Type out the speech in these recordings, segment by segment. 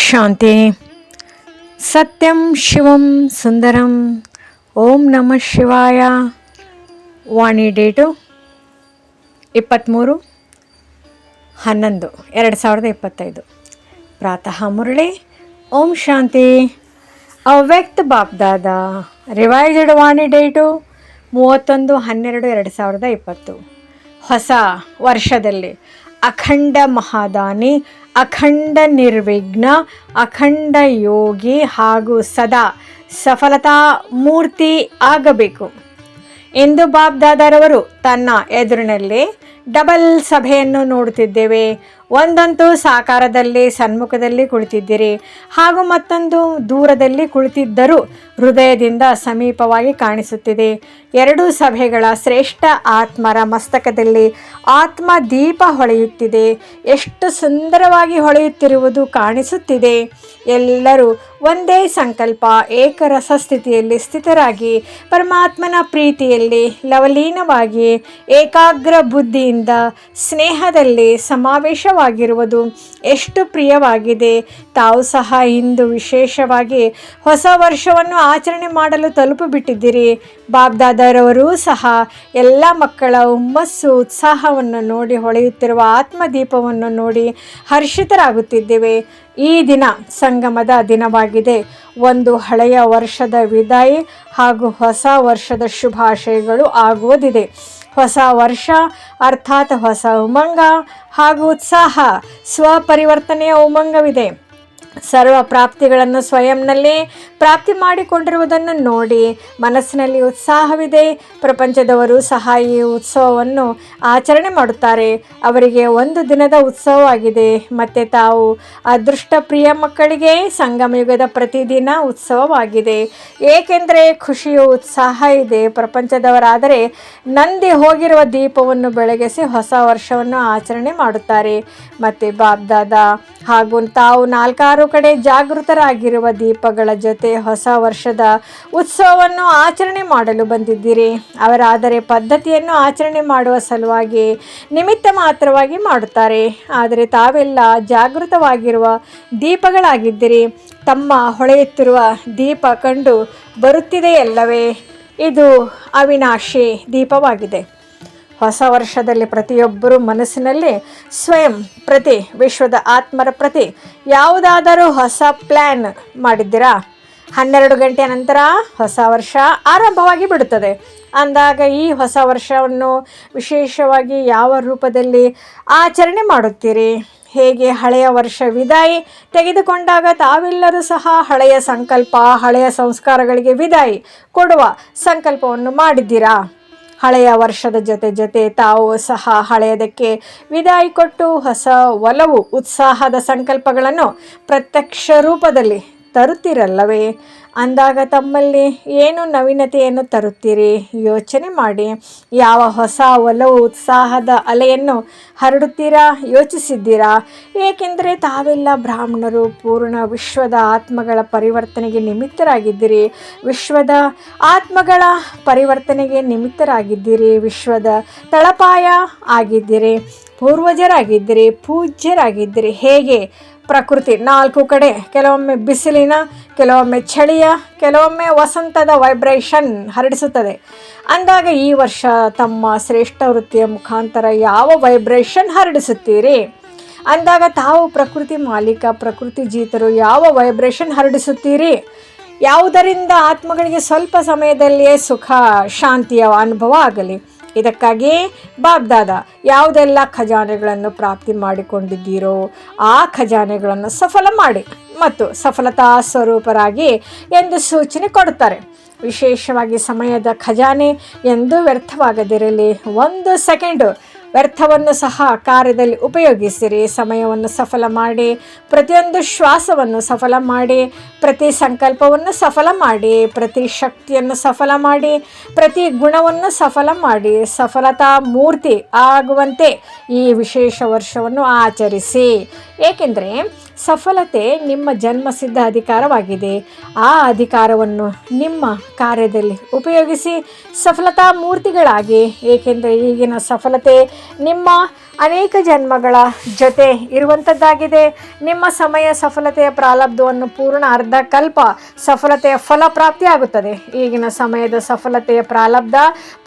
ಶಾಂತಿ. ಸತ್ಯಂ ಶಿವಂ ಸುಂದರಂ. ಓಂ ನಮಃ ಶಿವಾಯ. ವಾಣಿ ಡೇಟು 23/11/2025. ಪ್ರಾತಃ ಮುರಳಿ. ಓಂ ಶಾಂತಿ. ಅವ್ಯಕ್ತ ಬಾಪ್ದಾದ. ರಿವೈಸ್ಡ್ ವಾಣಿ ಡೇಟು 31/12/2020. ಹೊಸ ವರ್ಷದಲ್ಲಿ ಅಖಂಡ ಮಹಾದಾನಿ, ಅಖಂಡ ನಿರ್ವಿಘ್ನ, ಅಖಂಡ ಯೋಗಿ ಹಾಗೂ ಸದಾ ಸಫಲತಾ ಮೂರ್ತಿ ಆಗಬೇಕು ಎಂದು ಬಾಬ್ದಾದರವರು ತನ್ನ ಎದುರಿನಲ್ಲಿ ಡಬಲ್ ಸಭೆಯನ್ನು ನೋಡುತ್ತಿದ್ದೇವೆ. ಒಂದಂತೂ ಸಾಕಾರದಲ್ಲಿ ಸನ್ಮುಖದಲ್ಲಿ ಕುಳಿತಿದ್ದೀರಿ, ಹಾಗೂ ಮತ್ತೊಂದು ದೂರದಲ್ಲಿ ಕುಳಿತಿದ್ದರೂ ಹೃದಯದಿಂದ ಸಮೀಪವಾಗಿ ಕಾಣಿಸುತ್ತಿದೆ. ಎರಡೂ ಸಭೆಗಳ ಶ್ರೇಷ್ಠ ಆತ್ಮರ ಮಸ್ತಕದಲ್ಲಿ ಆತ್ಮ ದೀಪ ಹೊಳೆಯುತ್ತಿದೆ. ಎಷ್ಟು ಸುಂದರವಾಗಿ ಹೊಳೆಯುತ್ತಿರುವುದು ಕಾಣಿಸುತ್ತಿದೆ. ಎಲ್ಲರೂ ಒಂದೇ ಸಂಕಲ್ಪ, ಏಕರಸ ಸ್ಥಿತಿಯಲ್ಲಿ ಸ್ಥಿತರಾಗಿ ಪರಮಾತ್ಮನ ಪ್ರೀತಿಯಲ್ಲಿ ಲವಲೀನವಾಗಿ ಏಕಾಗ್ರ ಬುದ್ಧಿಯಿಂದ ಸ್ನೇಹದಲ್ಲಿ ಸಮಾವೇಶವಾಗಿರುವುದು ಎಷ್ಟು ಪ್ರಿಯವಾಗಿದೆ. ತಾವು ಸಹ ಇಂದು ವಿಶೇಷವಾಗಿ ಹೊಸ ವರ್ಷವನ್ನು ಆಚರಣೆ ಮಾಡಲು ತಲುಪಿಬಿಟ್ಟಿದ್ದೀರಿ. ಬಾಬ್ದಾದರವರೂ ಸಹ ಎಲ್ಲ ಮಕ್ಕಳ ಹುಮ್ಮಸ್ಸು ಉತ್ಸಾಹವನ್ನು ನೋಡಿ, ಹೊಳೆಯುತ್ತಿರುವ ಆತ್ಮದೀಪವನ್ನು ನೋಡಿ ಹರ್ಷಿತರಾಗುತ್ತಿದ್ದೇವೆ. ಈ ದಿನ ಸಂಗಮದ ದಿನವಾಗಿದೆ. ಒಂದು ಹಳೆಯ ವರ್ಷದ ವಿದಾಯಿ ಹಾಗೂ ಹೊಸ ವರ್ಷದ ಶುಭಾಶಯಗಳು ಆಗುವುದಿದೆ. ಹೊಸ ವರ್ಷ ಅರ್ಥಾತ್ ಹೊಸ ಉಮಂಗ ಹಾಗೂ ಉತ್ಸಾಹ, ಸ್ವಪರಿವರ್ತನೆಯ ಉಮಂಗವಿದೆ. ಸರ್ವ ಪ್ರಾಪ್ತಿಗಳನ್ನು ಸ್ವಯಂನಲ್ಲೇ ಪ್ರಾಪ್ತಿ ಮಾಡಿಕೊಂಡಿರುವುದನ್ನು ನೋಡಿ ಮನಸ್ಸಿನಲ್ಲಿ ಉತ್ಸಾಹವಿದೆ. ಪ್ರಪಂಚದವರು ಸಹ ಈ ಉತ್ಸವವನ್ನು ಆಚರಣೆ ಮಾಡುತ್ತಾರೆ. ಅವರಿಗೆ ಒಂದು ದಿನದ ಉತ್ಸವವಾಗಿದೆ. ಮತ್ತು ತಾವು ಅದೃಷ್ಟ ಪ್ರಿಯ ಮಕ್ಕಳಿಗೆ ಸಂಗಮಯುಗದ ಪ್ರತಿದಿನ ಉತ್ಸವವಾಗಿದೆ. ಏಕೆಂದರೆ ಖುಷಿಯು ಉತ್ಸಾಹ ಇದೆ. ಪ್ರಪಂಚದವರಾದರೆ ನಂದಿ ಹೋಗಿರುವ ದೀಪವನ್ನು ಬೆಳಗಿಸಿ ಹೊಸ ವರ್ಷವನ್ನು ಆಚರಣೆ ಮಾಡುತ್ತಾರೆ. ಮತ್ತು ಬಾಬ್ದಾದ ಹಾಗೂ ತಾವು 4 ಕಡೆ ಜಾಗೃತರಾಗಿರುವ ದೀಪಗಳ ಜೊತೆ ಹೊಸ ವರ್ಷದ ಉತ್ಸವವನ್ನು ಆಚರಣೆ ಮಾಡಲು ಬಂದಿದ್ದೀರಿ. ಅವರಾದರೆ ಪದ್ಧತಿಯನ್ನು ಆಚರಣೆ ಮಾಡುವ ಸಲುವಾಗಿ ನಿಮಿತ್ತ ಮಾತ್ರವಾಗಿ ಮಾಡುತ್ತಾರೆ. ಆದರೆ ತಾವೆಲ್ಲ ಜಾಗೃತವಾಗಿರುವ ದೀಪಗಳಾಗಿದ್ದೀರಿ. ತಮ್ಮ ಹೊಳೆಯುತ್ತಿರುವ ದೀಪ ಕಂಡು ಬರುತ್ತಿದೆಯಲ್ಲವೇ? ಇದು ಅವಿನಾಶಿ ದೀಪವಾಗಿದೆ. ಹೊಸ ವರ್ಷದಲ್ಲಿ ಪ್ರತಿಯೊಬ್ಬರೂ ಮನಸ್ಸಿನಲ್ಲಿ ಸ್ವಯಂ ಪ್ರತಿ, ವಿಶ್ವದ ಆತ್ಮರ ಪ್ರತಿ ಯಾವುದಾದರೂ ಹೊಸ ಪ್ಲ್ಯಾನ್ ಮಾಡಿದ್ದೀರಾ? 12 ಗಂಟೆಯ ನಂತರ ಹೊಸ ವರ್ಷ ಆರಂಭವಾಗಿ ಬಿಡುತ್ತದೆ. ಅಂದಾಗ ಈ ಹೊಸ ವರ್ಷವನ್ನು ವಿಶೇಷವಾಗಿ ಯಾವ ರೂಪದಲ್ಲಿ ಆಚರಣೆ ಮಾಡುತ್ತೀರಿ? ಹೇಗೆ ಹಳೆಯ ವರ್ಷ ವಿದಾಯಿ ತೆಗೆದುಕೊಂಡಾಗ ತಾವೆಲ್ಲರೂ ಸಹ ಹಳೆಯ ಸಂಕಲ್ಪ, ಹಳೆಯ ಸಂಸ್ಕಾರಗಳಿಗೆ ವಿದಾಯಿ ಕೊಡುವ ಸಂಕಲ್ಪವನ್ನು ಮಾಡಿದ್ದೀರಾ? ಹಳೆಯ ವರ್ಷದ ಜೊತೆ ತಾವು ಸಹ ಹಳೆಯದಕ್ಕೆ ವಿದಾಯಿ ಕೊಟ್ಟು ಹೊಸ ಒಲವು, ಉತ್ಸಾಹದ ಸಂಕಲ್ಪಗಳನ್ನು ಪ್ರತ್ಯಕ್ಷ ರೂಪದಲ್ಲಿ ತರುತ್ತೀರಲ್ಲವೇ? ಅಂದಾಗ ತಮ್ಮಲ್ಲಿ ಏನು ನವೀನತೆಯನ್ನು ತರುತ್ತೀರಿ? ಯೋಚನೆ ಮಾಡಿ. ಯಾವ ಹೊಸ ಒಲವು, ಉತ್ಸಾಹದ ಅಲೆಯನ್ನು ಹರಡುತ್ತೀರಾ? ಯೋಚಿಸಿದ್ದೀರಾ? ಏಕೆಂದರೆ ತಾವೆಲ್ಲ ಬ್ರಾಹ್ಮಣರು, ಪೂರ್ಣ ವಿಶ್ವದ ಆತ್ಮಗಳ ಪರಿವರ್ತನೆಗೆ ನಿಮಿತ್ತರಾಗಿದ್ದೀರಿ. ವಿಶ್ವದ ಆತ್ಮಗಳ ಪರಿವರ್ತನೆಗೆ ನಿಮಿತ್ತರಾಗಿದ್ದೀರಿ. ವಿಶ್ವದ ತಳಪಾಯ ಆಗಿದ್ದೀರಿ. ಪೂರ್ವಜರಾಗಿದ್ದೀರಿ, ಪೂಜ್ಯರಾಗಿದ್ದೀರಿ. ಹೇಗೆ ಪ್ರಕೃತಿ 4 ಕಡೆ ಕೆಲವೊಮ್ಮೆ ಬಿಸಿಲಿನ, ಕೆಲವೊಮ್ಮೆ ಚಳಿಯ, ಕೆಲವೊಮ್ಮೆ ವಸಂತದ ವೈಬ್ರೇಷನ್ ಹರಡಿಸುತ್ತದೆ. ಅಂದಾಗ ಈ ವರ್ಷ ತಮ್ಮ ಶ್ರೇಷ್ಠ ವೃತ್ತಿಯ ಮುಖಾಂತರ ಯಾವ ವೈಬ್ರೇಷನ್ ಹರಡಿಸುತ್ತೀರಿ? ಅಂದಾಗ ತಾವು ಪ್ರಕೃತಿ ಮಾಲೀಕ, ಪ್ರಕೃತಿ ಜೀತರು. ಯಾವ ವೈಬ್ರೇಷನ್ ಹರಡಿಸುತ್ತೀರಿ? ಯಾವುದರಿಂದ ಆತ್ಮಗಳಿಗೆ ಸ್ವಲ್ಪ ಸಮಯದಲ್ಲಿಯೇ ಸುಖ, ಶಾಂತಿಯ ಅನುಭವ ಆಗಲಿ. ಇದಕ್ಕಾಗಿ ಬಾಬ್ದಾದ ಯಾವುದೆಲ್ಲ ಖಜಾನೆಗಳನ್ನು ಪ್ರಾಪ್ತಿ ಮಾಡಿಕೊಂಡಿದ್ದೀರೋ ಆ ಖಜಾನೆಗಳನ್ನು ಸಫಲ ಮಾಡಿ ಮತ್ತು ಸಫಲತಾ ಸ್ವರೂಪರಾಗಿ ಎಂದು ಸೂಚನೆ ಕೊಡುತ್ತಾರೆ. ವಿಶೇಷವಾಗಿ ಸಮಯದ ಖಜಾನೆ ಎಂದೂ ವ್ಯರ್ಥವಾಗದಿರಲಿ. 1 ಸೆಕೆಂಡು ವ್ಯರ್ಥವನ್ನು ಸಹ ಕಾರ್ಯದಲ್ಲಿ ಉಪಯೋಗಿಸಿರಿ. ಸಮಯವನ್ನು ಸಫಲ ಮಾಡಿ, ಪ್ರತಿಯೊಂದು ಶ್ವಾಸವನ್ನು ಸಫಲ ಮಾಡಿ, ಪ್ರತಿ ಸಂಕಲ್ಪವನ್ನು ಸಫಲ ಮಾಡಿ, ಪ್ರತಿ ಶಕ್ತಿಯನ್ನು ಸಫಲ ಮಾಡಿ, ಪ್ರತಿ ಗುಣವನ್ನು ಸಫಲ ಮಾಡಿ, ಸಫಲತಾ ಮೂರ್ತಿ ಆಗುವಂತೆ ಈ ವಿಶೇಷ ವರ್ಷವನ್ನು ಆಚರಿಸಿ. ಏಕೆಂದರೆ ಸಫಲತೆ ನಿಮ್ಮ ಜನ್ಮಸಿದ್ಧ ಅಧಿಕಾರವಾಗಿದೆ. ಆ ಅಧಿಕಾರವನ್ನು ನಿಮ್ಮ ಕಾರ್ಯದಲ್ಲಿ ಉಪಯೋಗಿಸಿ ಸಫಲತಾ ಮೂರ್ತಿಗಳಾಗಿ. ಏಕೆಂದರೆ ಈಗಿನ ಸಫಲತೆ ನಿಮ್ಮ ಅನೇಕ ಜನ್ಮಗಳ ಜೊತೆ ಇರುವಂಥದ್ದಾಗಿದೆ. ನಿಮ್ಮ ಸಮಯ ಸಫಲತೆಯ ಪ್ರಾರಬ್ಧವನ್ನು ಪೂರ್ಣ ಅರ್ಧ ಕಲ್ಪ ಸಫಲತೆಯ ಫಲ ಪ್ರಾಪ್ತಿಯಾಗುತ್ತದೆ. ಈಗಿನ ಸಮಯದ ಸಫಲತೆಯ ಪ್ರಾರಬ್ಧ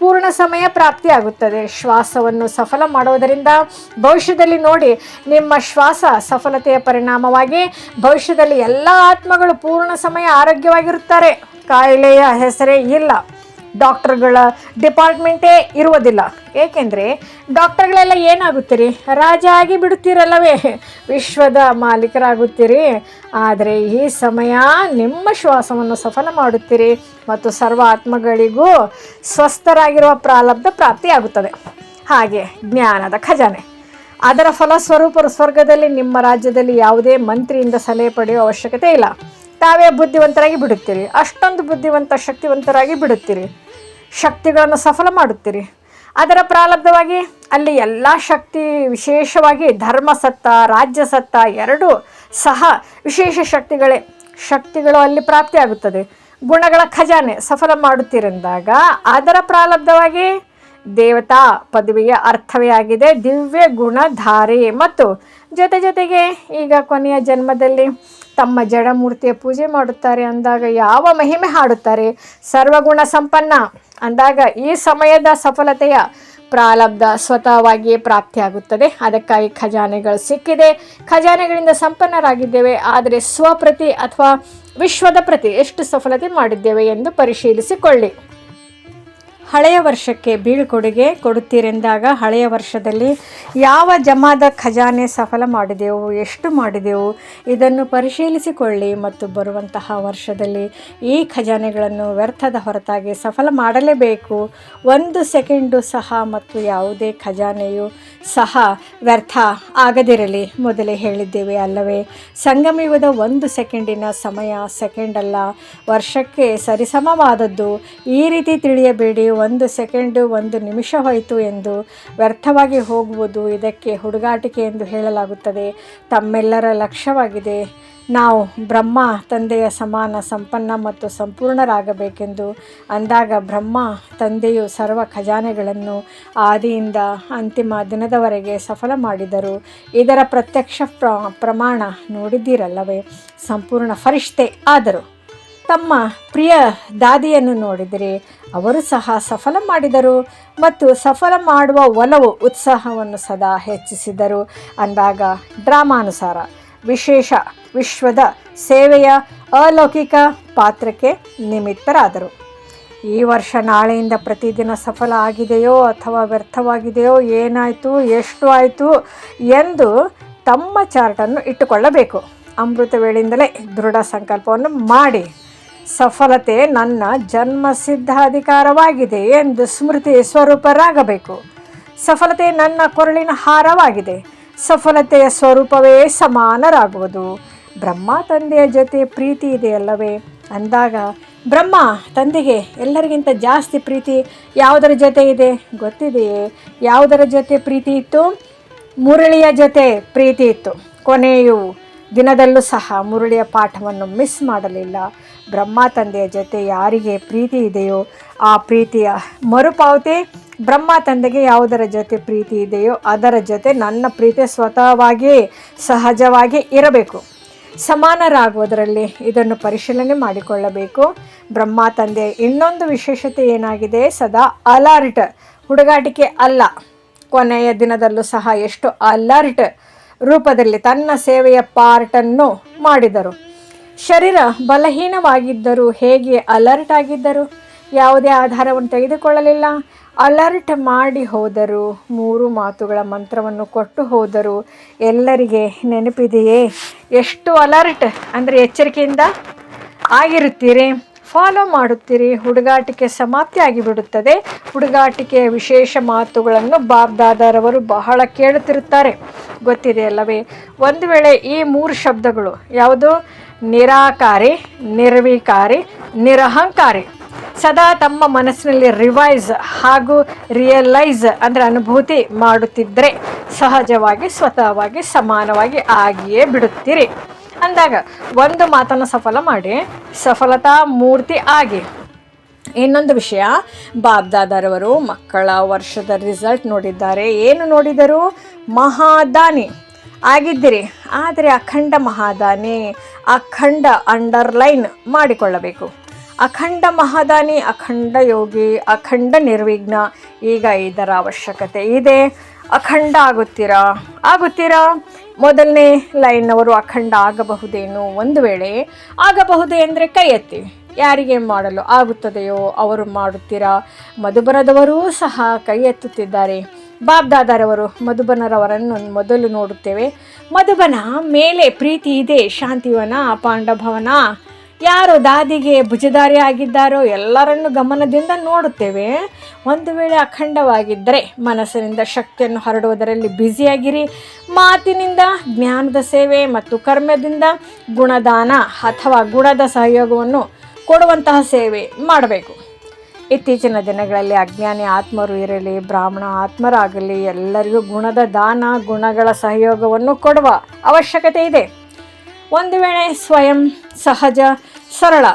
ಪೂರ್ಣ ಸಮಯ ಪ್ರಾಪ್ತಿಯಾಗುತ್ತದೆ. ಶ್ವಾಸವನ್ನು ಸಫಲ ಮಾಡುವುದರಿಂದ ಭವಿಷ್ಯದಲ್ಲಿ ನೋಡಿ, ನಿಮ್ಮ ಶ್ವಾಸ ಸಫಲತೆಯ ಪರಿಣಾಮವಾಗಿ ಭವಿಷ್ಯದಲ್ಲಿ ಎಲ್ಲ ಆತ್ಮಗಳು ಪೂರ್ಣ ಸಮಯ ಆರೋಗ್ಯವಾಗಿರುತ್ತಾರೆ. ಕಾಯಿಲೆಯ ಹೆಸರೇ ಇಲ್ಲ, ಡಾಕ್ಟರ್ಗಳ ಡಿಪಾರ್ಟ್ಮೆಂಟೇ ಇರುವುದಿಲ್ಲ. ಏಕೆಂದರೆ ಡಾಕ್ಟರ್ಗಳೆಲ್ಲ ಏನಾಗುತ್ತೀರಿ, ರಾಜ ಆಗಿ ಬಿಡುತ್ತೀರಲ್ಲವೇ, ವಿಶ್ವದ ಮಾಲೀಕರಾಗುತ್ತೀರಿ. ಆದರೆ ಈ ಸಮಯ ನಿಮ್ಮ ಶ್ವಾಸವನ್ನು ಸಫಲ ಮಾಡುತ್ತೀರಿ ಮತ್ತು ಸರ್ವ ಆತ್ಮಗಳಿಗೂ ಸ್ವಸ್ಥರಾಗಿರುವ ಪ್ರಾರಬ್ಧ ಪ್ರಾಪ್ತಿಯಾಗುತ್ತದೆ. ಹಾಗೆ ಜ್ಞಾನದ ಖಜಾನೆ, ಅದರ ಫಲಸ್ವರೂಪರು ಸ್ವರ್ಗದಲ್ಲಿ ನಿಮ್ಮ ರಾಜ್ಯದಲ್ಲಿ ಯಾವುದೇ ಮಂತ್ರಿಯಿಂದ ಸಲಹೆ ಪಡೆಯುವ ಅವಶ್ಯಕತೆ ಇಲ್ಲ. ತಾವೇ ಬುದ್ಧಿವಂತರಾಗಿ ಬಿಡುತ್ತೀರಿ. ಅಷ್ಟೊಂದು ಬುದ್ಧಿವಂತ ಶಕ್ತಿವಂತರಾಗಿ ಬಿಡುತ್ತೀರಿ. ಶಕ್ತಿಗಳನ್ನು ಸಫಲ ಮಾಡುತ್ತೀರಿ. ಅದರ ಪ್ರಾರಬ್ಧವಾಗಿ ಅಲ್ಲಿ ಎಲ್ಲ ಶಕ್ತಿ, ವಿಶೇಷವಾಗಿ ಧರ್ಮಸತ್ತ, ರಾಜ್ಯಸತ್ತ ಎರಡೂ ಸಹ ವಿಶೇಷ ಶಕ್ತಿಗಳು ಅಲ್ಲಿ ಪ್ರಾಪ್ತಿಯಾಗುತ್ತದೆ. ಗುಣಗಳ ಖಜಾನೆ ಸಫಲ ಮಾಡುತ್ತೀರೆಂದಾಗ ಅದರ ಪ್ರಾರಬ್ಧವಾಗಿ ದೇವತಾ ಪದವಿಯ ಅರ್ಥವೇ ಆಗಿದೆ ದಿವ್ಯ ಗುಣಧಾರೆ. ಮತ್ತು ಜೊತೆಗೆ ಈಗ ಕೊನೆಯ ಜನ್ಮದಲ್ಲಿ ತಮ್ಮ ಜಡಮೂರ್ತಿಯ ಪೂಜೆ ಮಾಡುತ್ತಾರೆ ಅಂದಾಗ ಯಾವ ಮಹಿಮೆ ಹಾಡುತ್ತಾರೆ, ಸರ್ವಗುಣ ಸಂಪನ್ನ ಅಂದಾಗ ಈ ಸಮಯದ ಸಫಲತೆಯ ಪ್ರಾರಬ್ಧ ಸ್ವತಃವಾಗಿಯೇ ಪ್ರಾಪ್ತಿಯಾಗುತ್ತದೆ. ಅದಕ್ಕಾಗಿ ಖಜಾನೆಗಳು ಸಿಕ್ಕಿದೆ, ಖಜಾನೆಗಳಿಂದ ಸಂಪನ್ನರಾಗಿದ್ದೇವೆ. ಆದರೆ ಸ್ವಪ್ರತಿ ಅಥವಾ ವಿಶ್ವದ ಪ್ರತಿ ಎಷ್ಟು ಸಫಲತೆ ಮಾಡಿದ್ದೇವೆ ಎಂದು ಪರಿಶೀಲಿಸಿಕೊಳ್ಳಿ. ಹಳೆಯ ವರ್ಷಕ್ಕೆ ಬೀಳ್ಕೊಡುಗೆ ಕೊಡುತ್ತೀರೆಂದಾಗ ಹಳೆಯ ವರ್ಷದಲ್ಲಿ ಯಾವ ಜಮಾದ ಖಜಾನೆ ಸಫಲ ಮಾಡಿದೆವು, ಎಷ್ಟು ಮಾಡಿದೆವು ಇದನ್ನು ಪರಿಶೀಲಿಸಿಕೊಳ್ಳಿ. ಮತ್ತು ಬರುವಂತಹ ವರ್ಷದಲ್ಲಿ ಈ ಖಜಾನೆಗಳನ್ನು ವ್ಯರ್ಥದ ಹೊರತಾಗಿ ಸಫಲ ಮಾಡಲೇಬೇಕು. 1 ಸೆಕೆಂಡು ಸಹ ಮತ್ತು ಯಾವುದೇ ಖಜಾನೆಯು ಸಹ ವ್ಯರ್ಥ ಆಗದಿರಲಿ. ಮೊದಲೇ ಹೇಳಿದ್ದೇವೆ ಅಲ್ಲವೇ, ಸಂಗಮಯುಗದ 1 ಸೆಕೆಂಡಿನ ಸಮಯ ಸೆಕೆಂಡ್ ಅಲ್ಲ, ವರ್ಷಕ್ಕೆ ಸರಿಸಮವಾದದ್ದು. ಈ ರೀತಿ ತಿಳಿಯಬೇಡಿ, 1 ಸೆಕೆಂಡು 1 ನಿಮಿಷ ಹೋಯಿತು ಎಂದು ವ್ಯರ್ಥವಾಗಿ ಹೋಗುವುದು. ಇದಕ್ಕೆ ಹುಡುಗಾಟಿಕೆ ಎಂದು ಹೇಳಲಾಗುತ್ತದೆ. ತಮ್ಮೆಲ್ಲರ ಲಕ್ಷ್ಯವಾಗಿದೆ ನಾವು ಬ್ರಹ್ಮ ತಂದೆಯ ಸಮಾನ ಸಂಪನ್ನ ಮತ್ತು ಸಂಪೂರ್ಣರಾಗಬೇಕೆಂದು ಅಂದಾಗ ಬ್ರಹ್ಮ ತಂದೆಯು ಸರ್ವ ಖಜಾನೆಗಳನ್ನು ಆದಿಯಿಂದ ಅಂತಿಮ ದಿನದವರೆಗೆ ಸಫಲ ಮಾಡಿದರು. ಇದರ ಪ್ರತ್ಯಕ್ಷ ಪ್ರಮಾಣ ನೋಡಿದ್ದೀರಲ್ಲವೇ. ಸಂಪೂರ್ಣ ಫರಿಷ್ಠೆ ಆದರು. ತಮ್ಮ ಪ್ರಿಯ ದಾದಿಯನ್ನು ನೋಡಿದರೆ ಅವರು ಸಹ ಸಫಲ ಮಾಡಿದರು ಮತ್ತು ಸಫಲ ಮಾಡುವ ಒಲವು ಉತ್ಸಾಹವನ್ನು ಸದಾ ಹೆಚ್ಚಿಸಿದರು ಅಂದಾಗ ಡ್ರಾಮಾನುಸಾರ ವಿಶೇಷ ವಿಶ್ವದ ಸೇವೆಯ ಅಲೌಕಿಕ ಪಾತ್ರಕ್ಕೆ ನಿಮಿತ್ತರಾದರು. ಈ ವರ್ಷ ನಾಳೆಯಿಂದ ಪ್ರತಿದಿನ ಸಫಲ ಆಗಿದೆಯೋ ಅಥವಾ ವ್ಯರ್ಥವಾಗಿದೆಯೋ, ಏನಾಯಿತು, ಎಷ್ಟು ಆಯಿತು ಎಂದು ತಮ್ಮ ಚಾರ್ಟನ್ನು ಇಟ್ಟುಕೊಳ್ಳಬೇಕು. ಅಮೃತ ವೇಳೆಯಿಂದಲೇ ದೃಢ ಸಂಕಲ್ಪವನ್ನು ಮಾಡಿ, ಸಫಲತೆ ನನ್ನ ಜನ್ಮಸಿದ್ಧ ಅಧಿಕಾರವಾಗಿದೆ ಎಂದು ಸ್ಮೃತಿ ಸ್ವರೂಪರಾಗಬೇಕು. ಸಫಲತೆ ನನ್ನ ಕೊರಳಿನ ಹಾರವಾಗಿದೆ. ಸಫಲತೆಯ ಸ್ವರೂಪವೇ ಸಮಾನರಾಗುವುದು. ಬ್ರಹ್ಮ ತಂದೆಯ ಜೊತೆ ಪ್ರೀತಿ ಇದೆಯಲ್ಲವೇ ಅಂದಾಗ ಬ್ರಹ್ಮ ತಂದೆಗೆ ಎಲ್ಲರಿಗಿಂತ ಜಾಸ್ತಿ ಪ್ರೀತಿ ಯಾವುದರ ಜೊತೆ ಇದೆ ಗೊತ್ತಿದೆಯೇ? ಯಾವುದರ ಜೊತೆ ಪ್ರೀತಿ ಇತ್ತು? ಮುರಳಿಯ ಜೊತೆ ಪ್ರೀತಿ ಇತ್ತು. ಕೊನೆಯು ದಿನದಲ್ಲೂ ಸಹ ಮುರಳಿಯ ಪಾಠವನ್ನು ಮಿಸ್ ಮಾಡಲಿಲ್ಲ. ಬ್ರಹ್ಮ ತಂದೆಯ ಜೊತೆ ಯಾರಿಗೆ ಪ್ರೀತಿ ಇದೆಯೋ ಆ ಪ್ರೀತಿಯ ಮರುಪಾವತಿ ಬ್ರಹ್ಮ ತಂದೆಗೆ ಯಾವುದರ ಜೊತೆ ಪ್ರೀತಿ ಇದೆಯೋ ಅದರ ಜೊತೆ ನನ್ನ ಪ್ರೀತಿ ಸ್ವತಃವಾಗಿ ಸಹಜವಾಗಿ ಇರಬೇಕು. ಸಮಾನರಾಗುವುದರಲ್ಲಿ ಇದನ್ನು ಪರಿಶೀಲನೆ ಮಾಡಿಕೊಳ್ಳಬೇಕು. ಬ್ರಹ್ಮ ತಂದೆ ಇನ್ನೊಂದು ವಿಶೇಷತೆ ಏನಾಗಿದೆ? ಸದಾ ಅಲರ್ಟ್, ಹುಡುಗಾಟಿಕೆ ಅಲ್ಲ. ಕೊನೆಯ ದಿನದಲ್ಲೂ ಸಹ ಎಷ್ಟು ಅಲರ್ಟ್ ರೂಪದಲ್ಲಿ ತನ್ನ ಸೇವೆಯ ಪಾರ್ಟನ್ನು ಮಾಡಿದರು. ಶರೀರ ಬಲಹೀನವಾಗಿದ್ದರೂ ಹೇಗೆ ಅಲರ್ಟ್ ಆಗಿದ್ದರು? ಯಾವುದೇ ಆಧಾರವನ್ನು ತೆಗೆದುಕೊಳ್ಳಲಿಲ್ಲ. ಅಲರ್ಟ್ ಮಾಡಿ ಹೋದರು. 3 ಮಾತುಗಳ ಮಂತ್ರವನ್ನು ಕೊಟ್ಟು ಹೋದರು. ಎಲ್ಲರಿಗೆ ನೆನಪಿದೆಯೇ? ಎಷ್ಟು ಅಲರ್ಟ್ ಅಂದರೆ ಎಚ್ಚರಿಕೆಯಿಂದ ಆಗಿರುತ್ತೀರಿ, ಫಾಲೋ ಮಾಡುತ್ತೀರಿ. ಹುಡುಗಾಟಿಕೆ ಸಮಾಪ್ತಿ ಆಗಿಬಿಡುತ್ತದೆ. ಹುಡುಗಾಟಿಕೆಯ ವಿಶೇಷ ಮಾತುಗಳನ್ನು ಬಾಬ್ದಾದರವರು ಬಹಳ ಕೇಳುತ್ತಿರುತ್ತಾರೆ, ಗೊತ್ತಿದೆ ಅಲ್ಲವೇ? ಒಂದು ವೇಳೆ ಈ 3 ಶಬ್ದಗಳು ಯಾವುದು? ನಿರಾಕಾರಿ, ನಿರ್ವಿಕಾರಿ, ನಿರಹಂಕಾರಿ ಸದಾ ತಮ್ಮ ಮನಸ್ಸಿನಲ್ಲಿ ರಿವೈಸ್ ಹಾಗೂ ರಿಯಲೈಸ್ ಅಂದರೆ ಅನುಭೂತಿ ಮಾಡುತ್ತಿದ್ದರೆ ಸಹಜವಾಗಿ ಸ್ವತಃವಾಗಿ ಸಮಾನವಾಗಿ ಆಗಿಯೇ ಬಿಡುತ್ತೀರಿ. ಅಂದಾಗ ಒಂದು ಮಾತನ್ನು ಸಫಲ ಮಾಡಿ ಸಫಲತಾ ಮೂರ್ತಿ ಆಗಿ ಇನ್ನೊಂದು ವಿಷಯ, ಬಾಬ್ದಾದರವರು ಮಕ್ಕಳ ವರ್ಷದ ರಿಸಲ್ಟ್ ನೋಡಿದ್ದಾರೆ. ಏನು ನೋಡಿದರು? ಮಹಾದಾನಿ ಆಗಿದ್ದಿರಿ. ಆದರೆ ಅಖಂಡ ಮಹಾದಾನಿ, ಅಖಂಡ ಅಂಡರ್ಲೈನ್ ಮಾಡಿಕೊಳ್ಳಬೇಕು. ಅಖಂಡ ಮಹಾದಾನಿ, ಅಖಂಡ ಯೋಗಿ, ಅಖಂಡ ನಿರ್ವಿಘ್ನ. ಈಗ ಇದರ ಅವಶ್ಯಕತೆ ಇದೆ. ಅಖಂಡ ಆಗುತ್ತೀರಾ? ಮೊದಲನೇ ಲೈನ್ನವರು ಅಖಂಡ ಆಗಬಹುದೇನು? ಒಂದು ವೇಳೆ ಆಗಬಹುದು ಅಂದರೆ ಕೈ ಎತ್ತಿ. ಯಾರಿಗೆ ಮಾಡಲು ಆಗುತ್ತದೆಯೋ ಅವರು ಮಾಡುತ್ತೀರಾ? ಮಧುಬನದವರೂ ಸಹ ಕೈ ಎತ್ತುತ್ತಿದ್ದಾರೆ. ಬಾಬ್ದಾದರವರು ಮಧುಬನರವರನ್ನು ಮೊದಲು ನೋಡುತ್ತೇವೆ. ಮಧುಬನ ಮೇಲೆ ಪ್ರೀತಿ ಇದೆ. ಶಾಂತಿವನ, ಪಾಂಡಭವನ, ಯಾರು ದಾದಿಗೆ ಭುಜಧಾರಿ ಆಗಿದ್ದಾರೋ ಎಲ್ಲರನ್ನು ಗಮನದಿಂದ ನೋಡುತ್ತೇವೆ. ಒಂದು ವೇಳೆ ಅಖಂಡವಾಗಿದ್ದರೆ ಮನಸ್ಸಿನಿಂದ ಶಕ್ತಿಯನ್ನು ಹರಡುವುದರಲ್ಲಿ ಬ್ಯುಸಿಯಾಗಿರಿ. ಮಾತಿನಿಂದ ಜ್ಞಾನದ ಸೇವೆ ಮತ್ತು ಕರ್ಮದಿಂದ ಗುಣದಾನ ಅಥವಾ ಗುಣದ ಸಹಯೋಗವನ್ನು ಕೊಡುವಂತಹ ಸೇವೆ ಮಾಡಬೇಕು. ಇತ್ತೀಚಿನ ದಿನಗಳಲ್ಲಿ ಅಜ್ಞಾನಿ ಆತ್ಮರು ಇರಲಿ, ಬ್ರಾಹ್ಮಣ ಆತ್ಮರಾಗಲಿ, ಎಲ್ಲರಿಗೂ ಗುಣದ ದಾನ, ಗುಣಗಳ ಸಹಯೋಗವನ್ನು ಕೊಡುವ ಅವಶ್ಯಕತೆ ಇದೆ. ಒಂದು ವೇಳೆ ಸ್ವಯಂ ಸಹಜ ಸರಳ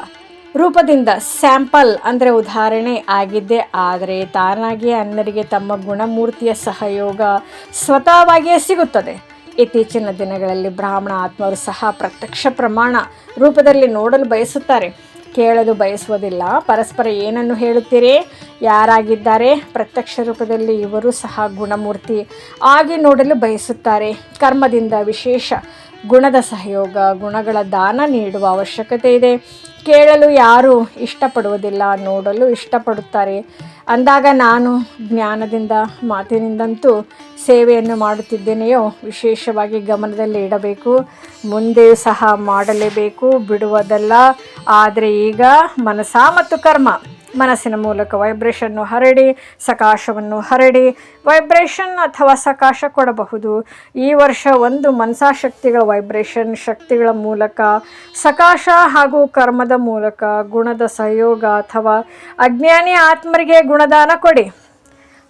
ರೂಪದಿಂದ ಸ್ಯಾಂಪಲ್ ಅಂದರೆ ಉದಾಹರಣೆ ಆಗಿದ್ದೆ ಆದರೆ ತಾನಾಗಿಯೇ ಅನ್ಯರಿಗೆ ತಮ್ಮ ಗುಣಮೂರ್ತಿಯ ಸಹಯೋಗ ಸ್ವತಃವಾಗಿಯೇ ಸಿಗುತ್ತದೆ. ಇತ್ತೀಚಿನ ದಿನಗಳಲ್ಲಿ ಬ್ರಾಹ್ಮಣ ಆತ್ಮರು ಸಹ ಪ್ರತ್ಯಕ್ಷ ಪ್ರಮಾಣ ರೂಪದಲ್ಲಿ ನೋಡಲು ಬಯಸುತ್ತಾರೆ, ಕೇಳಲು ಬಯಸುವುದಿಲ್ಲ. ಪರಸ್ಪರ ಏನನ್ನು ಹೇಳುತ್ತೀರಿ, ಯಾರಾಗಿದ್ದಾರೆ? ಪ್ರತ್ಯಕ್ಷ ರೂಪದಲ್ಲಿ ಇವರು ಸಹ ಗುಣಮೂರ್ತಿ ಆಗಿ ನೋಡಲು ಬಯಸುತ್ತಾರೆ. ಕರ್ಮದಿಂದ ವಿಶೇಷ ಗುಣದ ಸಹಯೋಗ, ಗುಣಗಳ ದಾನ ನೀಡುವ ಅವಶ್ಯಕತೆ ಇದೆ. ಕೇಳಲು ಯಾರೂ ಇಷ್ಟಪಡುವುದಿಲ್ಲ, ನೋಡಲು ಇಷ್ಟಪಡುತ್ತಾರೆ. ಅಂದಾಗ ನಾನು ಜ್ಞಾನದಿಂದ, ಮಾತಿನಿಂದಂತೂ ಸೇವೆಯನ್ನು ಮಾಡುತ್ತಿದ್ದೇನೆಯೋ ವಿಶೇಷವಾಗಿ ಗಮನದಲ್ಲಿ ಇಡಬೇಕು. ಮುಂದೆಯೂ ಸಹ ಮಾಡಲೇಬೇಕು, ಬಿಡುವುದಲ್ಲ. ಆದರೆ ಈಗ ಮನಸ ಮತ್ತು ಕರ್ಮ, ಮನಸ್ಸಿನ ಮೂಲಕ ವೈಬ್ರೇಷನ್ನು ಹರಡಿ, ಸಕಾಶವನ್ನು ಹರಡಿ ವೈಬ್ರೇಷನ್ ಅಥವಾ ಸಕಾಶ ಕೊಡಬಹುದು. ಈ ವರ್ಷ ಒಂದು ಮನಸಾಶಕ್ತಿಗಳ ವೈಬ್ರೇಷನ್ ಶಕ್ತಿಗಳ ಮೂಲಕ, ಸಕಾಶ ಹಾಗೂ ಕರ್ಮದ ಮೂಲಕ ಗುಣದ ಸಹಯೋಗ ಅಥವಾ ಅಜ್ಞಾನಿ ಆತ್ಮರಿಗೆ ಗುಣದಾನ ಕೊಡಿ.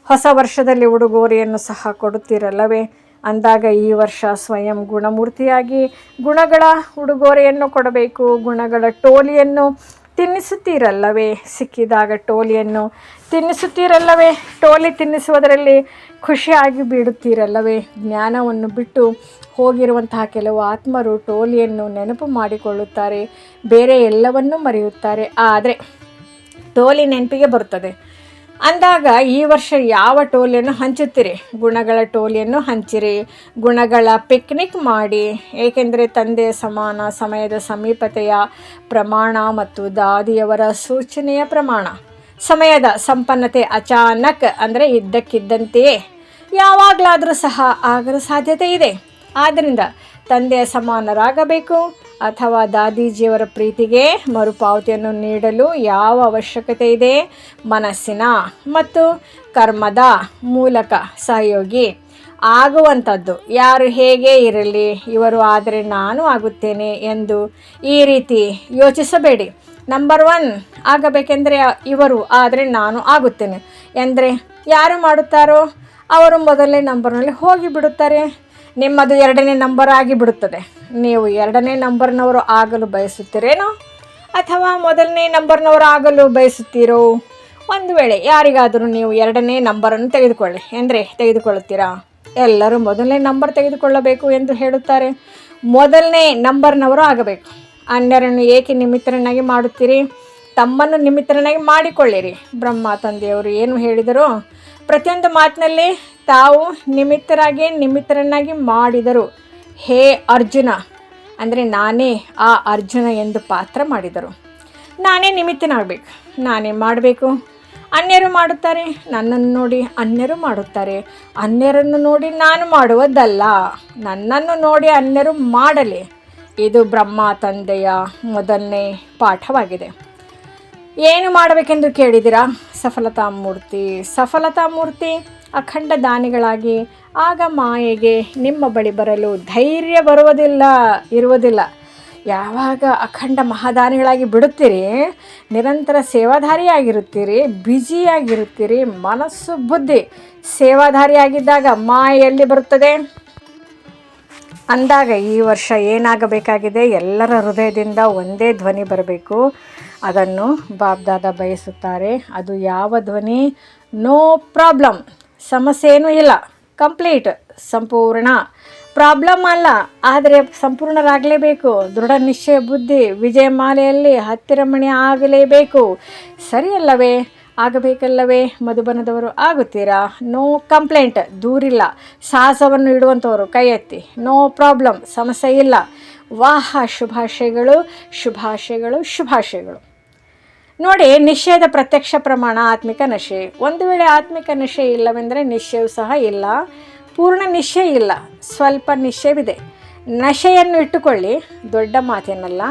ಹೊಸ ವರ್ಷದಲ್ಲಿ ಉಡುಗೊರೆಯನ್ನು ಸಹ ಕೊಡುತ್ತೀರಲ್ಲವೇ? ಅಂದಾಗ ಈ ವರ್ಷ ಸ್ವಯಂ ಗುಣಮೂರ್ತಿಯಾಗಿ ಗುಣಗಳ ಉಡುಗೊರೆಯನ್ನು ಕೊಡಬೇಕು. ಗುಣಗಳ ಟೋಲಿಯನ್ನು ತಿನ್ನಿಸುತ್ತೀರಲ್ಲವೇ? ಸಿಕ್ಕಿದಾಗ ಟೋಲಿಯನ್ನು ತಿನ್ನಿಸುತ್ತೀರಲ್ಲವೇ? ಟೋಲಿ ತಿನ್ನಿಸುವುದರಲ್ಲಿ ಖುಷಿಯಾಗಿ ಬಿಡುತ್ತೀರಲ್ಲವೇ? ಜ್ಞಾನವನ್ನು ಬಿಟ್ಟು ಹೋಗಿರುವಂತಹ ಕೆಲವು ಆತ್ಮರು ಟೋಲಿಯನ್ನು ನೆನಪು ಮಾಡಿಕೊಳ್ಳುತ್ತಾರೆ, ಬೇರೆ ಎಲ್ಲವನ್ನೂ ಮರೆಯುತ್ತಾರೆ. ಆದರೆ ಟೋಲಿ ನೆನಪಿಗೆ ಬರುತ್ತದೆ. ಅಂದಾಗ ಈ ವರ್ಷ ಯಾವ ಟೋಲಿಯನ್ನು ಹಂಚುತ್ತೀರಿ? ಗುಣಗಳ ಟೋಲಿಯನ್ನು ಹಂಚಿರಿ. ಗುಣಗಳ ಪಿಕ್ನಿಕ್ ಮಾಡಿ. ಏಕೆಂದರೆ ತಂದೆಯ ಸಮಾನ ಸಮಯದ ಸಮೀಪತೆಯ ಪ್ರಮಾಣ ಮತ್ತು ದಾದಿಯವರ ಸೂಚನೆಯ ಪ್ರಮಾಣ, ಸಮಯದ ಸಂಪನ್ನತೆ ಅಚಾನಕ್ ಅಂದರೆ ಇದ್ದಕ್ಕಿದ್ದಂತೆಯೇ ಯಾವಾಗಲಾದರೂ ಸಹ ಆಗಲು ಸಾಧ್ಯತೆ ಇದೆ. ಆದ್ದರಿಂದ ತಂದೆಯ ಸಮಾನರಾಗಬೇಕು ಅಥವಾ ದಾದೀಜಿಯವರ ಪ್ರೀತಿಗೆ ಮರುಪಾವತಿಯನ್ನು ನೀಡಲು ಯಾವ ಅವಶ್ಯಕತೆ ಇದೆ? ಮನಸ್ಸಿನ ಮತ್ತು ಕರ್ಮದ ಮೂಲಕ ಸಹಯೋಗಿ ಆಗುವಂಥದ್ದು. ಯಾರು ಹೇಗೆ ಇರಲಿ, ಇವರು ಆದರೆ ನಾನು ಆಗುತ್ತೇನೆ ಎಂದು ಈ ರೀತಿ ಯೋಚಿಸಬೇಡಿ. ನಂಬರ್ 1 ಆಗಬೇಕೆಂದರೆ ಇವರು ಆದರೆ ನಾನು ಆಗುತ್ತೇನೆ ಎಂದರೆ ಯಾರು ಮಾಡುತ್ತಾರೋ ಅವರು ಮೊದಲನೇ ನಂಬರ್ನಲ್ಲಿ ಹೋಗಿಬಿಡುತ್ತಾರೆ. ನಿಮ್ಮದು 2ನೇ ನಂಬರ್ ಆಗಿಬಿಡುತ್ತದೆ. ನೀವು 2ನೇ ನಂಬರ್ನವರು ಆಗಲು ಬಯಸುತ್ತೀರೇನೋ ಅಥವಾ ಮೊದಲನೇ ನಂಬರ್ನವರು ಆಗಲು ಬಯಸುತ್ತೀರೋ? ಒಂದು ವೇಳೆ ಯಾರಿಗಾದರೂ ನೀವು 2ನೇ ನಂಬರನ್ನು ತೆಗೆದುಕೊಳ್ಳಿ ಎಂದರೆ ತೆಗೆದುಕೊಳ್ಳುತ್ತೀರಾ? ಎಲ್ಲರೂ ಮೊದಲನೇ ನಂಬರ್ ತೆಗೆದುಕೊಳ್ಳಬೇಕು ಎಂದು ಹೇಳುತ್ತಾರೆ. ಮೊದಲನೇ ನಂಬರ್ನವರು ಆಗಬೇಕು. ಅನ್ಯರನ್ನು ಏಕೆ ನಿಮಿತ್ತರನ್ನಾಗಿ ಮಾಡುತ್ತೀರಿ? ತಮ್ಮನ್ನು ನಿಮಿತ್ತರನ್ನಾಗಿ ಮಾಡಿಕೊಳ್ಳಿರಿ. ಬ್ರಹ್ಮ ತಂದೆಯವರು ಏನು ಹೇಳಿದರು? ಪ್ರತಿಯೊಂದು ಮಾತಿನಲ್ಲಿ ತಾವು ನಿಮಿತ್ತರನ್ನಾಗಿ ಮಾಡಿದರು. ಹೇ ಅರ್ಜುನ ಅಂದರೆ ನಾನೇ ಆ ಅರ್ಜುನ ಎಂದು ಪಾತ್ರ ಮಾಡಿದರು. ನಾನೇ ನಿಮಿತ್ತನಾಗಬೇಕು, ನಾನೇ ಮಾಡಬೇಕು. ಅನ್ಯರು ಮಾಡುತ್ತಾರೆ, ನನ್ನನ್ನು ನೋಡಿ ಅನ್ಯರು ಮಾಡುತ್ತಾರೆ. ಅನ್ಯರನ್ನು ನೋಡಿ ನಾನು ಮಾಡುವುದಲ್ಲ, ನನ್ನನ್ನು ನೋಡಿ ಅನ್ಯರು ಮಾಡಲಿ. ಇದು ಬ್ರಹ್ಮ ತಂದೆಯ ಮೊದಲನೇ ಪಾಠವಾಗಿದೆ. ಏನು ಮಾಡಬೇಕೆಂದು ಕೇಳಿದಿರಾ? ಸಫಲತಾ ಮೂರ್ತಿ ಅಖಂಡ ದಾನಿಗಳಾಗಿ. ಆಗ ಮಾಯೆಗೆ ನಿಮ್ಮ ಬಳಿ ಬರಲು ಧೈರ್ಯ ಇರುವುದಿಲ್ಲ. ಯಾವಾಗ ಅಖಂಡ ಮಹಾದಾನಿಗಳಾಗಿ ಬಿಡುತ್ತೀರಿ, ನಿರಂತರ ಸೇವಾಧಾರಿಯಾಗಿರುತ್ತೀರಿ, ಬ್ಯುಸಿಯಾಗಿರುತ್ತೀರಿ. ಮನಸ್ಸು ಬುದ್ಧಿ ಸೇವಾಧಾರಿಯಾಗಿದ್ದಾಗ ಮಾಯೆ ಎಲ್ಲಿ ಬರುತ್ತದೆ? ಅಂದಾಗ ಈ ವರ್ಷ ಏನಾಗಬೇಕಾಗಿದೆ, ಎಲ್ಲರ ಹೃದಯದಿಂದ ಒಂದೇ ಧ್ವನಿ ಬರಬೇಕು. ಅದನ್ನು ಬಾಬ್ದಾದ ಬಯಸುತ್ತಾರೆ. ಅದು ಯಾವ ಧ್ವನಿ? ನೋ ಪ್ರಾಬ್ಲಮ್, ಸಮಸ್ಯೆ ಏನೂ ಇಲ್ಲ, ಕಂಪ್ಲೀಟ್, ಸಂಪೂರ್ಣ. ಪ್ರಾಬ್ಲಮ್ ಅಲ್ಲ, ಆದರೆ ಸಂಪೂರ್ಣರಾಗಲೇಬೇಕು. ದೃಢ ನಿಶ್ಚಯ ಬುದ್ಧಿ ವಿಜಯಮಾಲೆಯಲ್ಲಿ ಹತ್ತಿರಮಣಿ ಆಗಲೇಬೇಕು. ಸರಿಯಲ್ಲವೇ? ಆಗಬೇಕಲ್ಲವೇ? ಮಧುಬನದವರು ಆಗುತ್ತೀರಾ? No complaint, ದೂರಿಲ್ಲ. ಸಾಹಸವನ್ನು ಇಡುವಂಥವರು ಕೈ ಎತ್ತಿ. ನೋ ಪ್ರಾಬ್ಲಮ್, ಸಮಸ್ಯೆ ಇಲ್ಲ. ವಾಹ, ಶುಭಾಶಯಗಳು, ಶುಭಾಶಯಗಳು, ಶುಭಾಶಯಗಳು. ನೋಡಿ, ನಿಶ್ಚಯದ ಪ್ರತ್ಯಕ್ಷ ಪ್ರಮಾಣ ಆತ್ಮಿಕ ನಶೆ. ಒಂದು ವೇಳೆ ಆತ್ಮಿಕ ನಶೆ ಇಲ್ಲವೆಂದರೆ ನಿಶ್ಚಯವೂ ಸಹ ಇಲ್ಲ. ಪೂರ್ಣ ನಿಶ್ಚಯ ಇಲ್ಲ, ಸ್ವಲ್ಪ ನಿಶ್ಚಯವಿದೆ. ನಶೆಯನ್ನು ಇಟ್ಟುಕೊಳ್ಳಿ, ದೊಡ್ಡ ಮಾತೇನಲ್ಲ.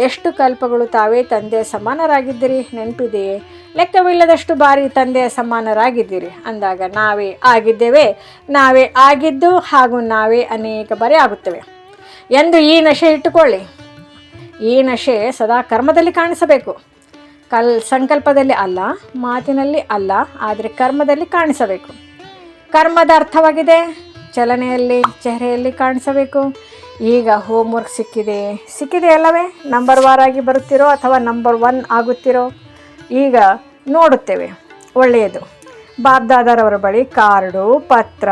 ಎಷ್ಟು ಕಲ್ಪಗಳು ತಾವೇ ತಂದೆಯ ಸಮಾನರಾಗಿದ್ದೀರಿ, ನೆನಪಿದೆಯೇ? ಲೆಕ್ಕವಿಲ್ಲದಷ್ಟು ಬಾರಿ ತಂದೆಯ ಸಮಾನರಾಗಿದ್ದೀರಿ ಅಂದಾಗ ನಾವೇ ಆಗಿದ್ದೇವೆ, ನಾವೇ ಆಗಿದ್ದು ಹಾಗೂ ನಾವೇ ಅನೇಕ ಬಾರಿ ಆಗುತ್ತವೆ ಎಂದು ಈ ನಶೆ ಇಟ್ಟುಕೊಳ್ಳಿ. ಈ ನಶೆ ಸದಾ ಕರ್ಮದಲ್ಲಿ ಕಾಣಿಸಬೇಕು. ಸಂಕಲ್ಪದಲ್ಲಿ ಅಲ್ಲ, ಮಾತಿನಲ್ಲಿ ಅಲ್ಲ, ಆದರೆ ಕರ್ಮದಲ್ಲಿ ಕಾಣಿಸಬೇಕು. ಕರ್ಮದ ಅರ್ಥವಾಗಿದೆ, ಚಲನೆಯಲ್ಲಿ, ಚೆಹರೆಯಲ್ಲಿ ಕಾಣಿಸಬೇಕು. ಈಗ ಹೋಮ್ವರ್ಕ್ ಸಿಕ್ಕಿದೆ ಅಲ್ಲವೇ? ನಂಬರ್ ವಾರಾಗಿ ಬರುತ್ತೀರೋ ಅಥವಾ ನಂಬರ್ 1 ಆಗುತ್ತೀರೋ? ಈಗ ನೋಡುತ್ತೇವೆ. ಒಳ್ಳೆಯದು. ಬಾಬ್ದಾದರವರ ಬಳಿ ಕಾರ್ಡು, ಪತ್ರ,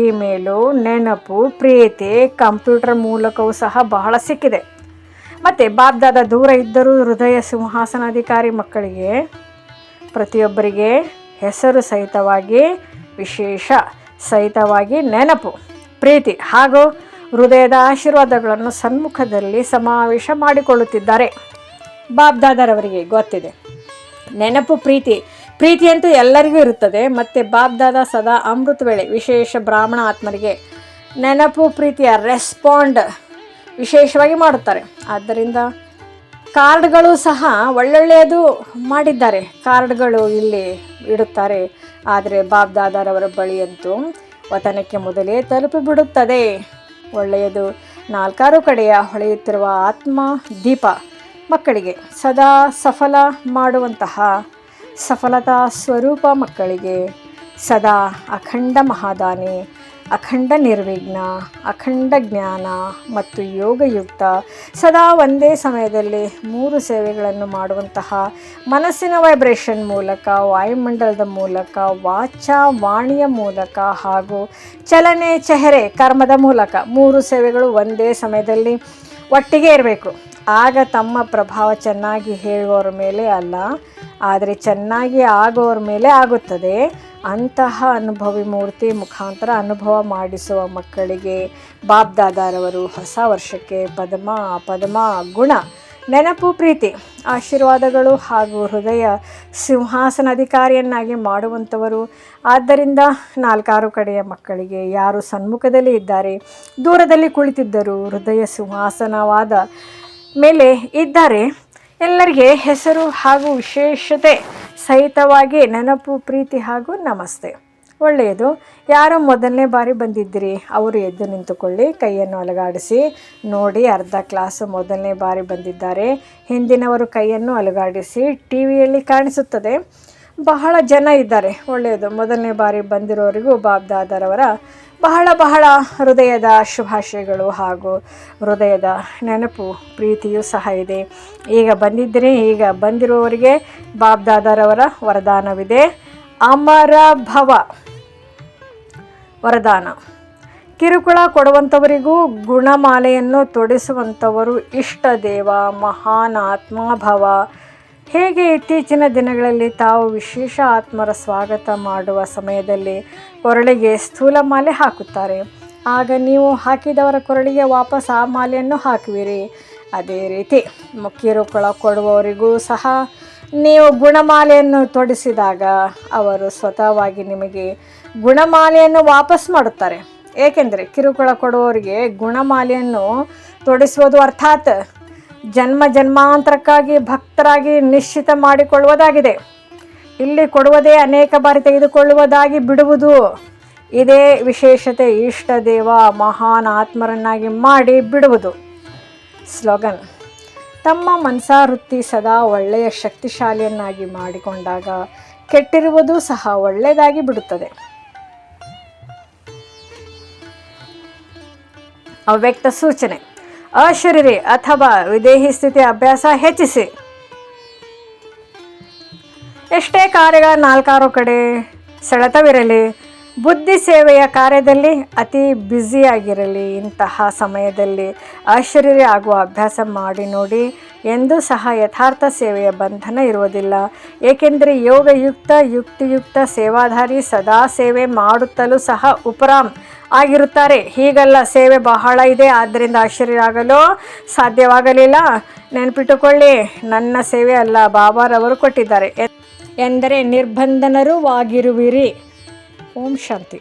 ಇಮೇಲು, ನೆನಪು, ಪ್ರೀತಿ, ಕಂಪ್ಯೂಟರ್ ಮೂಲಕವೂ ಸಹ ಬಹಳ ಸಿಕ್ಕಿದೆ. ಮತ್ತು ಬಾಬ್ದಾದ ದೂರ ಇದ್ದರೂ ಹೃದಯ ಸಿಂಹಾಸನಾಧಿಕಾರಿ ಮಕ್ಕಳಿಗೆ ಪ್ರತಿಯೊಬ್ಬರಿಗೆ ಹೆಸರು ಸಹಿತವಾಗಿ, ವಿಶೇಷ ಸಹಿತವಾಗಿ ನೆನಪು, ಪ್ರೀತಿ ಹಾಗೂ ಹೃದಯದ ಆಶೀರ್ವಾದಗಳನ್ನು ಸನ್ಮುಖದಲ್ಲಿ ಸಮಾವೇಶ ಮಾಡಿಕೊಳ್ಳುತ್ತಿದ್ದಾರೆ. ಬಾಬ್ದಾದರವರಿಗೆ ಗೊತ್ತಿದೆ. ನೆನಪು, ಪ್ರೀತಿಯಂತೂ ಎಲ್ಲರಿಗೂ ಇರುತ್ತದೆ. ಮತ್ತು ಬಾಬ್ದಾದ ಸದಾ ಅಮೃತ ವೇಳೆ ವಿಶೇಷ ಬ್ರಾಹ್ಮಣ ಆತ್ಮರಿಗೆ ನೆನಪು, ಪ್ರೀತಿಯ ರೆಸ್ಪಾಂಡ್ ವಿಶೇಷವಾಗಿ ಮಾಡುತ್ತಾರೆ. ಆದ್ದರಿಂದ ಕಾರ್ಡ್ಗಳು ಸಹ ಒಳ್ಳೊಳ್ಳೆಯದು ಮಾಡಿದ್ದಾರೆ. ಕಾರ್ಡ್ಗಳು ಇಲ್ಲಿ ಇಡುತ್ತಾರೆ. ಆದರೆ ಬಾಬ್ದಾದರವರ ಬಳಿಯಂತೂ ವತನಕ್ಕೆ ಮೊದಲೇ ತಲುಪಿಬಿಡುತ್ತದೆ. ಒಳ್ಳೆಯದು. 4 ಕಡೆಯ ಹೊಳೆಯುತ್ತಿರುವ ಆತ್ಮ ದೀಪ ಮಕ್ಕಳಿಗೆ, ಸದಾ ಸಫಲ ಮಾಡುವಂತಹ ಸಫಲತಾ ಸ್ವರೂಪ ಮಕ್ಕಳಿಗೆ, ಸದಾ ಅಖಂಡ ಮಹಾದಾನಿ, ಅಖಂಡ ನಿರ್ವಿಘ್ನ, ಅಖಂಡ ಜ್ಞಾನ ಮತ್ತು ಯೋಗಯುಕ್ತ, ಸದಾ ಒಂದೇ ಸಮಯದಲ್ಲಿ 3 ಸೇವೆಗಳನ್ನು ಮಾಡುವಂತಹ ಮನಸ್ಸಿನ ವೈಬ್ರೇಷನ್ ಮೂಲಕ, ವಾಯುಮಂಡಲದ ಮೂಲಕ, ವಾಚಾ ವಾಣಿಯ ಮೂಲಕ ಹಾಗೂ ಚಲನೆ, ಚೆಹರೆ, ಕರ್ಮದ ಮೂಲಕ 3 ಸೇವೆಗಳು ಒಂದೇ ಸಮಯದಲ್ಲಿ ಒಟ್ಟಿಗೆ ಇರಬೇಕು. ಆಗ ತಮ್ಮ ಪ್ರಭಾವ ಚೆನ್ನಾಗಿ ಹೇಳುವವರ ಮೇಲೆ ಅಲ್ಲ, ಆದರೆ ಚೆನ್ನಾಗಿ ಆಗುವವರ ಮೇಲೆ ಆಗುತ್ತದೆ. ಅಂತಹ ಅನುಭವಿ ಮೂರ್ತಿ ಮುಖಾಂತರ ಅನುಭವ ಮಾಡಿಸುವ ಮಕ್ಕಳಿಗೆ ಬಾಬ್ದಾದಾರವರು ಹೊಸ ವರ್ಷಕ್ಕೆ ಪದಮ ಗುಣ, ನೆನಪು, ಪ್ರೀತಿ, ಆಶೀರ್ವಾದಗಳು ಹಾಗೂ ಹೃದಯ ಸಿಂಹಾಸನಾಧಿಕಾರಿಯನ್ನಾಗಿ ಮಾಡುವಂಥವರು. ಆದ್ದರಿಂದ 4 ಕಡೆಯ ಮಕ್ಕಳಿಗೆ ಯಾರು ಸನ್ಮುಖದಲ್ಲಿ ಇದ್ದಾರೆ, ದೂರದಲ್ಲಿ ಕುಳಿತಿದ್ದರು, ಹೃದಯ ಸಿಂಹಾಸನವಾದ ಮೇಲೆ ಇದ್ದಾರೆ, ಎಲ್ಲರಿಗೆ ಹೆಸರು ಹಾಗೂ ವಿಶೇಷತೆ ಸಹಿತವಾಗಿ ನೆನಪು, ಪ್ರೀತಿ ಹಾಗೂ ನಮಸ್ತೆ. ಒಳ್ಳೆಯದು. ಯಾರು ಮೊದಲನೇ ಬಾರಿ ಬಂದಿದ್ದೀರಿ ಅವರು ಎದ್ದು ನಿಂತುಕೊಳ್ಳಿ, ಕೈಯನ್ನು ಅಲುಗಾಡಿಸಿ ನೋಡಿ. ಅರ್ಧ ಕ್ಲಾಸ್ ಮೊದಲನೇ ಬಾರಿ ಬಂದಿದ್ದಾರೆ. ಹಿಂದಿನವರು ಕೈಯನ್ನು ಅಲುಗಾಡಿಸಿ. ಟಿ ವಿಯಲ್ಲಿ ಕಾಣಿಸುತ್ತದೆ, ಬಹಳ ಜನ ಇದ್ದಾರೆ. ಒಳ್ಳೆಯದು. ಮೊದಲನೇ ಬಾರಿ ಬಂದಿರೋರಿಗೂ ಬಾಬ್ದಾದರವರ ಬಹಳ ಹೃದಯದ ಶುಭಾಶಯಗಳು ಹಾಗೂ ಹೃದಯದ ನೆನಪು, ಪ್ರೀತಿಯೂ ಸಹ ಇದೆ. ಈಗ ಬಂದಿದ್ದರೆ, ಈಗ ಬಂದಿರುವವರಿಗೆ ಬಾಬ್ದಾದರವರ ವರದಾನವಿದೆ. ಅಮರ ಭವ ವರದಾನ. ಕಿರುಕುಳ ಕೊಡುವಂಥವರಿಗೂ ಗುಣಮಾಲೆಯನ್ನು ತೊಡಿಸುವಂಥವರು ಇಷ್ಟ ದೇವ, ಮಹಾನ್ ಆತ್ಮಭವ. ಹೇಗೆ ಇತ್ತೀಚಿನ ದಿನಗಳಲ್ಲಿ ತಾವು ವಿಶೇಷ ಆತ್ಮರ ಸ್ವಾಗತ ಮಾಡುವ ಸಮಯದಲ್ಲಿ ಕೊರಳಿಗೆ ಸ್ಥೂಲ ಮಾಲೆ ಹಾಕುತ್ತಾರೆ, ಆಗ ನೀವು ಹಾಕಿದವರ ಕೊರಳಿಗೆ ವಾಪಸ್ ಆ ಮಾಲೆಯನ್ನು ಹಾಕುವಿರಿ. ಅದೇ ರೀತಿ ಕಿರುಕುಳ ಕೊಡುವವರಿಗೂ ಸಹ ನೀವು ಗುಣಮಾಲೆಯನ್ನು ತೊಡಿಸಿದಾಗ ಅವರು ಸ್ವತಃವಾಗಿ ನಿಮಗೆ ಗುಣಮಾಲೆಯನ್ನು ವಾಪಸ್ ಮಾಡುತ್ತಾರೆ. ಏಕೆಂದರೆ ಕಿರುಕುಳ ಕೊಡುವವರಿಗೆ ಗುಣಮಾಲೆಯನ್ನು ತೊಡಿಸುವುದು ಅರ್ಥಾತ್ ಜನ್ಮಾಂತರಕ್ಕಾಗಿ ಭಕ್ತರಾಗಿ ನಿಶ್ಚಿತ ಮಾಡಿಕೊಳ್ಳುವುದಾಗಿದೆ. ಇಲ್ಲಿ ಕೊಡುವುದೇ ಅನೇಕ ಬಾರಿ ತೆಗೆದುಕೊಳ್ಳುವುದಾಗಿ ಬಿಡುವುದು. ಇದೇ ವಿಶೇಷತೆ. ಇಷ್ಟ ದೇವ, ಮಹಾನ್ ಆತ್ಮರನ್ನಾಗಿ ಮಾಡಿ ಬಿಡುವುದು. ಸ್ಲೋಗನ್. ತಮ್ಮ ಮನಸಾವೃತ್ತಿ ಸದಾ ಒಳ್ಳೆಯ ಶಕ್ತಿಶಾಲಿಯನ್ನಾಗಿ ಮಾಡಿಕೊಂಡಾಗ ಕೆಟ್ಟಿರುವುದು ಸಹ ಒಳ್ಳೆಯದಾಗಿ ಬಿಡುತ್ತದೆ. ಅವ್ಯಕ್ತ ಸೂಚನೆ. ಅಶರೀರಿ ಅಥವಾ ವಿದೇಹಿ ಸ್ಥಿತಿ ಅಭ್ಯಾಸ ಹೆಚ್ಚಿಸಿ. ಎಷ್ಟೇ ಕಾರ್ಯಗಳ ನಾಲ್ಕಾರು ಕಡೆ ಸೆಳೆತವಿರಲಿ, ಬುದ್ಧಿ ಸೇವೆಯ ಕಾರ್ಯದಲ್ಲಿ ಅತಿ ಬ್ಯುಸಿಯಾಗಿರಲಿ, ಇಂತಹ ಸಮಯದಲ್ಲಿ ಅಶರೀರಿ ಆಗುವ ಅಭ್ಯಾಸ ಮಾಡಿ ನೋಡಿ. ಎಂದೂ ಸಹ ಯಥಾರ್ಥ ಸೇವೆಯ ಬಂಧನ ಇರುವುದಿಲ್ಲ. ಏಕೆಂದರೆ ಯೋಗಯುಕ್ತ ಯುಕ್ತಿಯುಕ್ತ ಸೇವಾಧಾರಿ ಸದಾ ಸೇವೆ ಮಾಡುತ್ತಲೂ ಸಹ ಉಪರಾಮ್ ಆಗಿರುತ್ತಾರೆ. ಹೀಗಲ್ಲ, ಸೇವೆ ಬಹಳ ಇದೆ, ಆದ್ದರಿಂದ ಅಶರೀರಿ ಆಗಲು ಸಾಧ್ಯವಾಗಲಿಲ್ಲ. ನೆನಪಿಟ್ಟುಕೊಳ್ಳಿ, ನನ್ನ ಸೇವೆ ಅಲ್ಲ, ಬಾಬಾರವರು ಕೊಟ್ಟಿದ್ದಾರೆ ಎಂದರೆ ನಿರ್ಬಂಧನರೂ ವಾಗಿರುವಿರಿ. ಓಂ ಶಾಂತಿ.